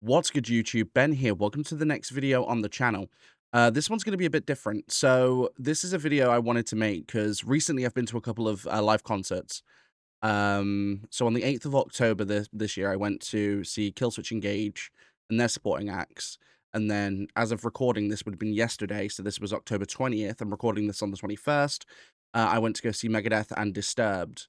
What's good, YouTube? Ben here. Welcome to the next video on the channel. This one's going to be a bit different. So this is a video I wanted to make because recently I've been to a couple of live concerts. So on the 8th of October this year, I went to see Killswitch Engage and their supporting acts. And then as of recording, this would have been yesterday. So this was October 20th. I'm recording this on the 21st. I went to go see Megadeth and Disturbed.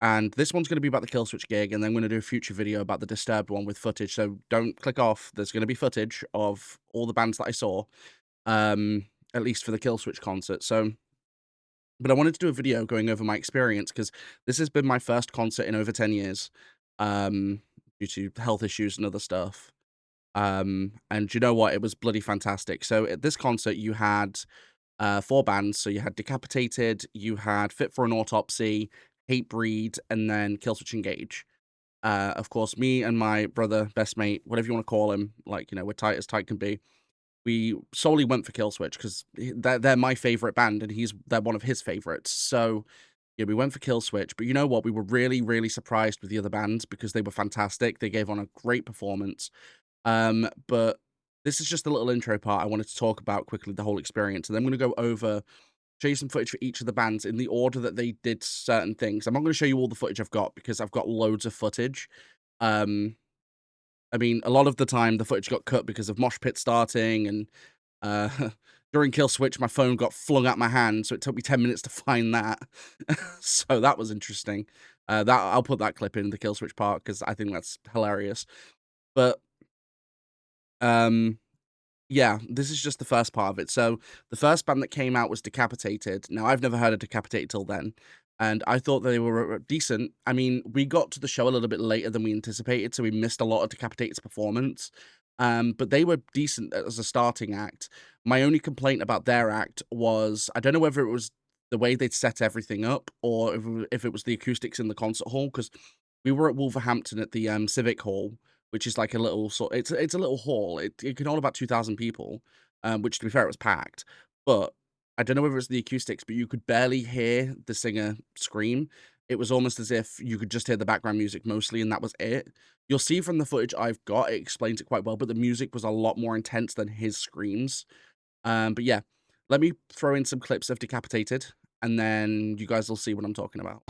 And this one's going to be about the Killswitch gig, and then I'm going to do a future video about the Disturbed one with footage. So don't click off. There's going to be footage of all the bands that I saw, at least for the Killswitch concert. But I wanted to do a video going over my experience because this has been my first concert in over 10 years, um, due to health issues and other stuff. And you know what? It was bloody fantastic. So at this concert, you had four bands. So you had Decapitated, you had Fit for an Autopsy, Hatebreed, and then Killswitch Engage. Of course, me and my brother, best mate, whatever you want to call him, like, we're tight as tight can be. We solely went for Killswitch because they're my favorite band and they're one of his favorites. So yeah, we went for Killswitch. But you know what? We were really, really surprised with the other bands because they were fantastic. They gave on a great performance. But this is just a little intro part. I wanted to talk about quickly the whole experience, and then I'm going to go over show you some footage for each of the bands in the order that they did certain things. I'm not going to show you all the footage I've got because I've got loads of footage. Um, I mean, a lot of the time the footage got cut because of mosh pit starting, and during Killswitch, my phone got flung out my hand, so it took me 10 minutes to find that. So that was interesting. That I'll put that clip in the Killswitch part because I think that's hilarious. But um, yeah, this is just the first part of it. So the first band that came out was Decapitated. Now, I've never heard of Decapitated till then, and I thought they were decent. I mean, we got to the show a little bit later than we anticipated, so we missed a lot of Decapitated's performance. But they were decent as a starting act. My only complaint about their act was I don't know whether it was the way they'd set everything up or if it was the acoustics in the concert hall, because we were at Wolverhampton at the Civic Hall, which is like a little it's a little hall. It can hold about 2,000 people, which to be fair, it was packed. But I don't know whether it's the acoustics, but you could barely hear the singer scream. It was almost as if you could just hear the background music mostly, and that was it. You'll see from the footage I've got, it explains it quite well, but the music was a lot more intense than his screams. But yeah, let me throw in some clips of Decapitated, and then you guys will see what I'm talking about.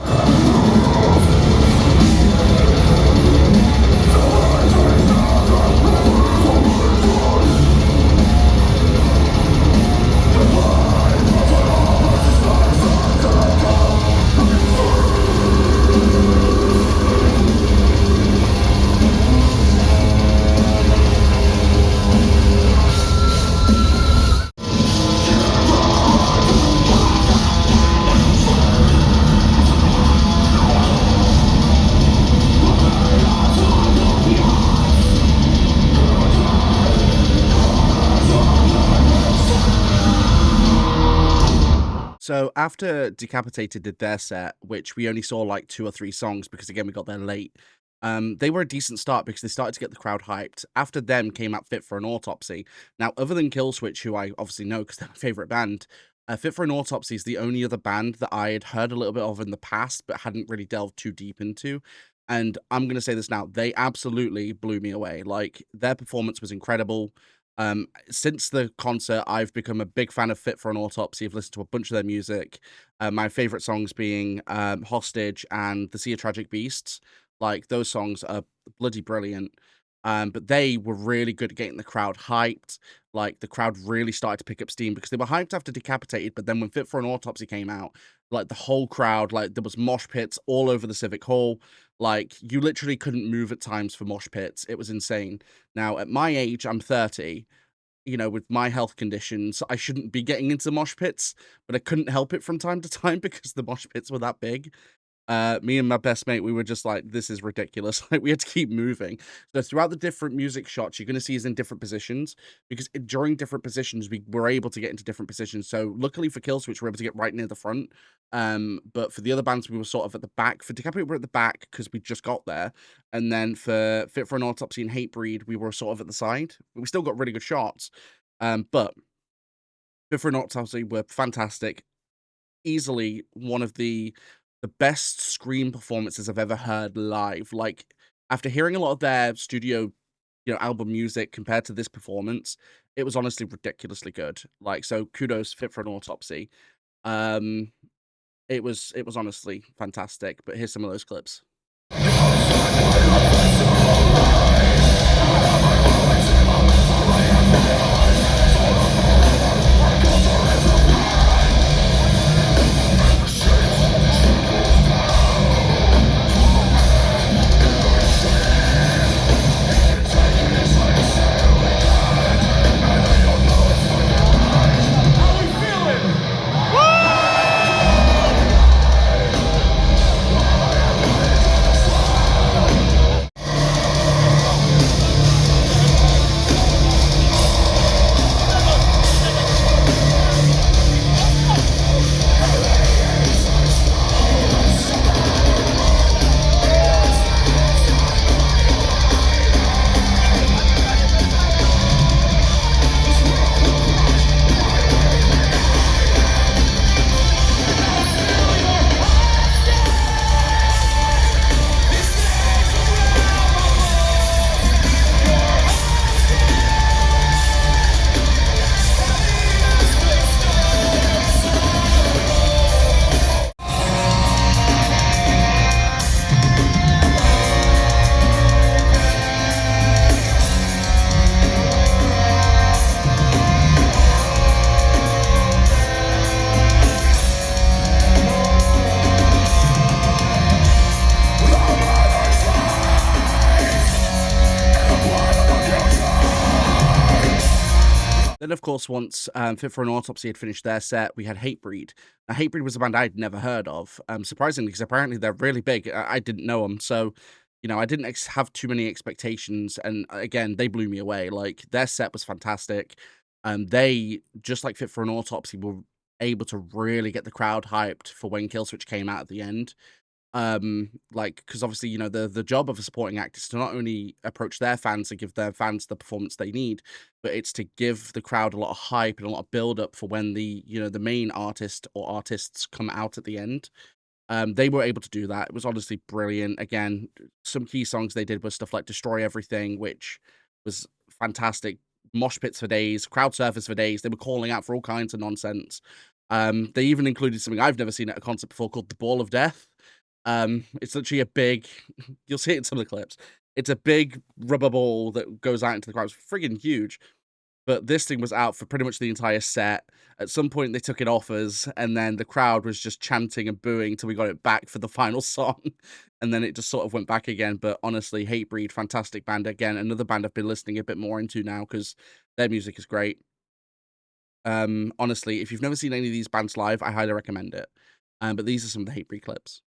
So after Decapitated did their set, which we only saw like 2 or 3 songs because again we got there late, they were a decent start because they started to get the crowd hyped. After them came out Fit for an Autopsy. Now, other than Killswitch, who I obviously know because they're my favorite band, Fit for an Autopsy is the only other band that I had heard a little bit of in the past but hadn't really delved too deep into. And I'm gonna say this now, they absolutely blew me away. Like, their performance was incredible. Since the concert, I've become a big fan of Fit for an Autopsy. I've listened to a bunch of their music. My favorite songs being Hostage and The Sea of Tragic Beasts. Like, those songs are bloody brilliant. But they were really good at getting the crowd hyped. Like, the crowd really started to pick up steam because they were hyped after Decapitated, but then when Fit for an Autopsy came out, like, the whole crowd, like, there was mosh pits all over the Civic Hall. Like, you literally couldn't move at times for mosh pits. It was insane. Now, at my age, I'm 30, with my health conditions, I shouldn't be getting into mosh pits, but I couldn't help it from time to time because the mosh pits were that big. Me and my best mate, we were just like, this is ridiculous. Like, we had to keep moving. So throughout the different music shots, you're going to see us in different positions because during different positions, we were able to get into different positions. So luckily for Killswitch, we were able to get right near the front. But for the other bands, we were sort of at the back. For Decapitated, we were at the back because we just got there. And then for Fit for an Autopsy and Hatebreed, we were sort of at the side. We still got really good shots. But Fit for an Autopsy were fantastic. Easily one of the best Scream performances I've ever heard live. Like, after hearing a lot of their studio, album music compared to this performance, it was honestly ridiculously good. Like, so kudos, Fit for an Autopsy. Um, it was honestly fantastic. But here's some of those clips. Then, of course, once Fit for an Autopsy had finished their set, we had Hatebreed. Now, Hatebreed was a band I'd never heard of, surprisingly, because apparently they're really big. I didn't know them, so, I didn't have too many expectations, and again, they blew me away. Like, their set was fantastic. They, just like Fit for an Autopsy, were able to really get the crowd hyped for when Killswitch came out at the end. Like, because obviously, the job of a supporting act is to not only approach their fans and give their fans the performance they need, but it's to give the crowd a lot of hype and a lot of build up for when the main artist or artists come out at the end. They were able to do that. It was honestly brilliant. Again, some key songs they did was stuff like Destroy Everything, which was fantastic. Mosh pits for days, crowd surfers for days. They were calling out for all kinds of nonsense. They even included something I've never seen at a concert before called the Ball of Death. It's literally a big, you'll see it in some of the clips. It's a big rubber ball that goes out into the crowd. It's friggin' huge. But this thing was out for pretty much the entire set. At some point, they took it off us, and then the crowd was just chanting and booing till we got it back for the final song. And then it just sort of went back again. But honestly, Hatebreed, fantastic band. Again, another band I've been listening a bit more into now because their music is great. Honestly, if you've never seen any of these bands live, I highly recommend it. But these are some of the Hatebreed clips.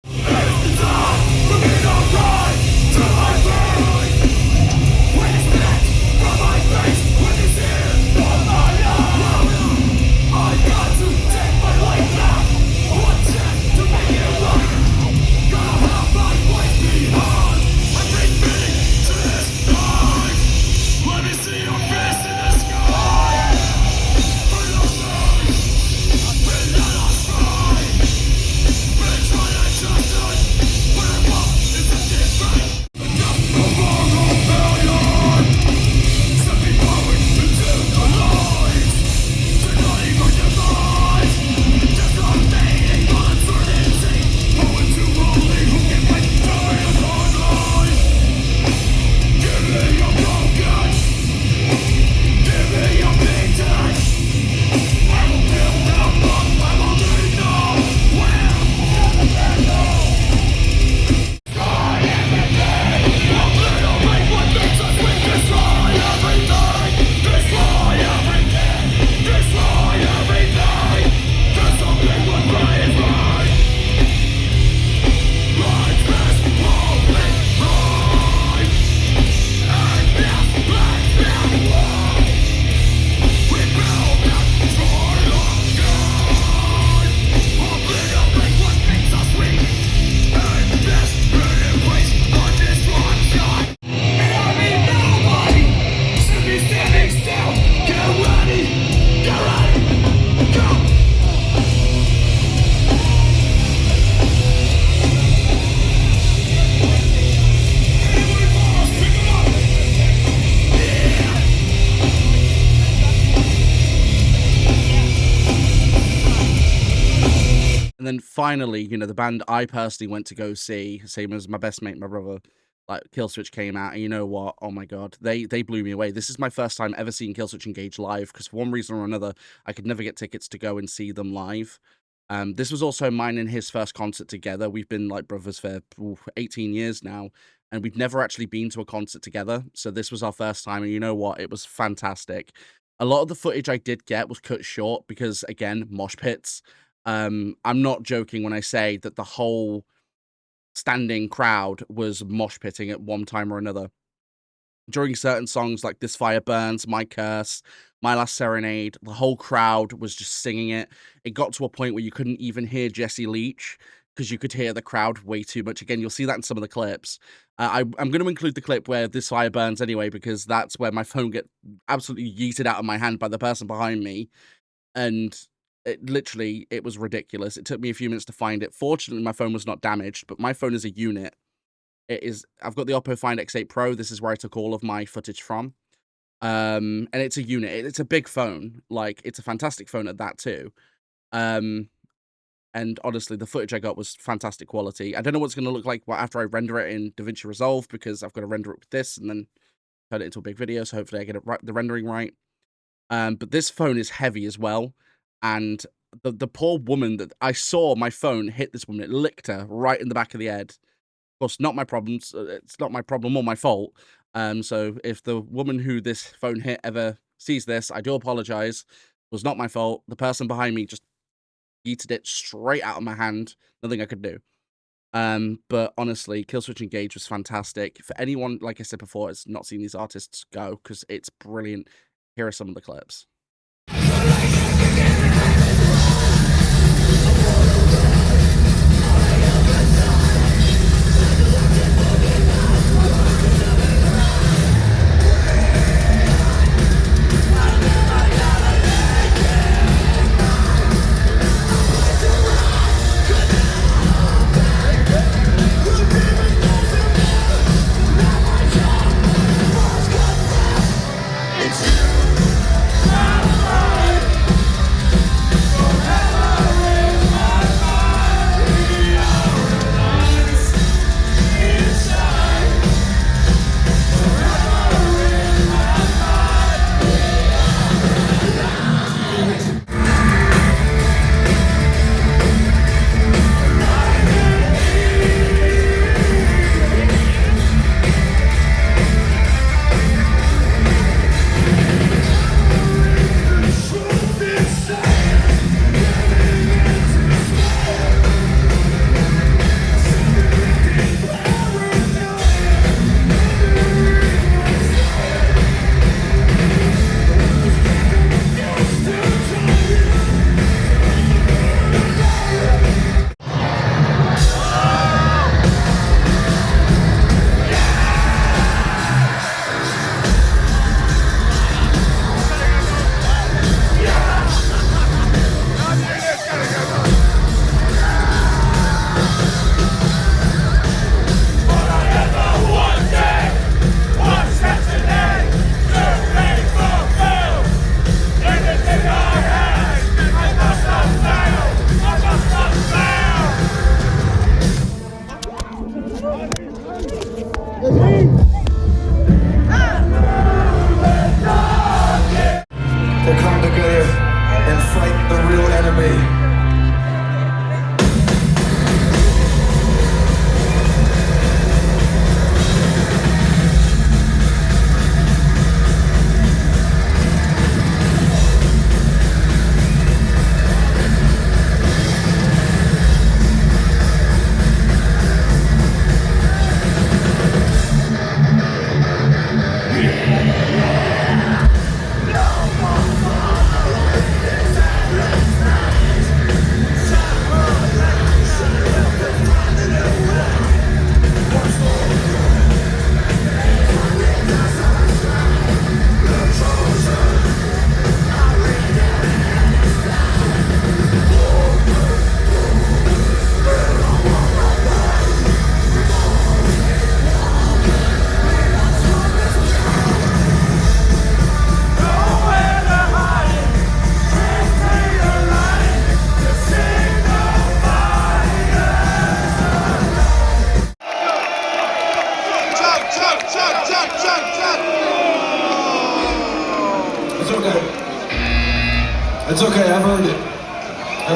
then finally, you know, the band I personally went to go see, same as my best mate, my brother, like Killswitch came out, and you know what? Oh my god, they blew me away. This is my first time ever seeing Killswitch Engage live because for one reason or another, I could never get tickets to go and see them live. This was also mine and his first concert together. We've been like brothers for 18 years now, and we've never actually been to a concert together. So this was our first time, and you know what? It was fantastic. A lot of the footage I did get was cut short because, again, mosh pits. I'm not joking when I say that the whole standing crowd was mosh pitting at one time or another. During certain songs like This Fire Burns, My Curse, My Last Serenade, the whole crowd was just singing it. It got to a point where you couldn't even hear Jesse Leach because you could hear the crowd way too much. Again, you'll see that in some of the clips. I'm going to include the clip where This Fire Burns anyway, because that's where my phone get absolutely yeeted out of my hand by the person behind me. And it was ridiculous. It took me a few minutes to find it. Fortunately, my phone was not damaged, but my phone is a unit. I've got the Oppo Find X8 Pro. This is where I took all of my footage from. And it's a unit. It's a big phone. Like, it's a fantastic phone at that too. And honestly, the footage I got was fantastic quality. I don't know what it's going to look like after I render it in DaVinci Resolve, because I've got to render it with this and then turn it into a big video. So hopefully I get it right, the rendering right. But this phone is heavy as well. And the poor woman that I saw my phone hit this woman, it licked her right in the back of the head. Of course, not my problems. It's not my problem or my fault. So if the woman who this phone hit ever sees this, I do apologize. It was not my fault. The person behind me just yeeted it straight out of my hand. Nothing I could do. But honestly, Killswitch Engage was fantastic. For anyone, like I said before, has not seen these artists, go, because it's brilliant. Here are some of the clips.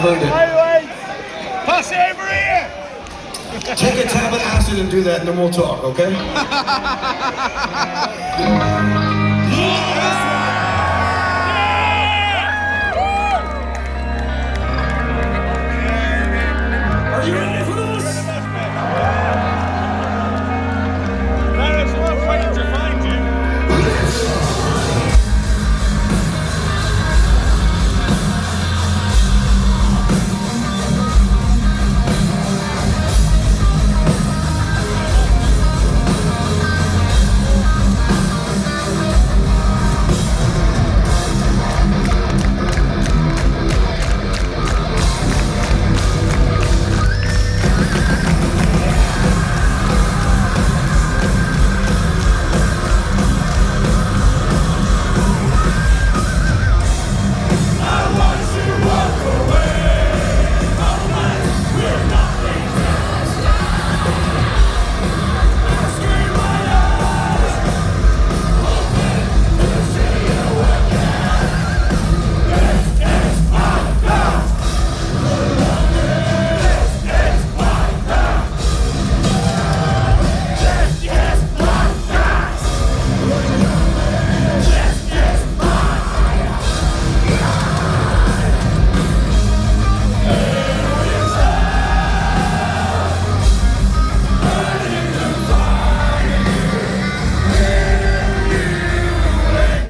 heard it. Pass it over here! Take a tab of acid and do that, and then we'll talk, okay?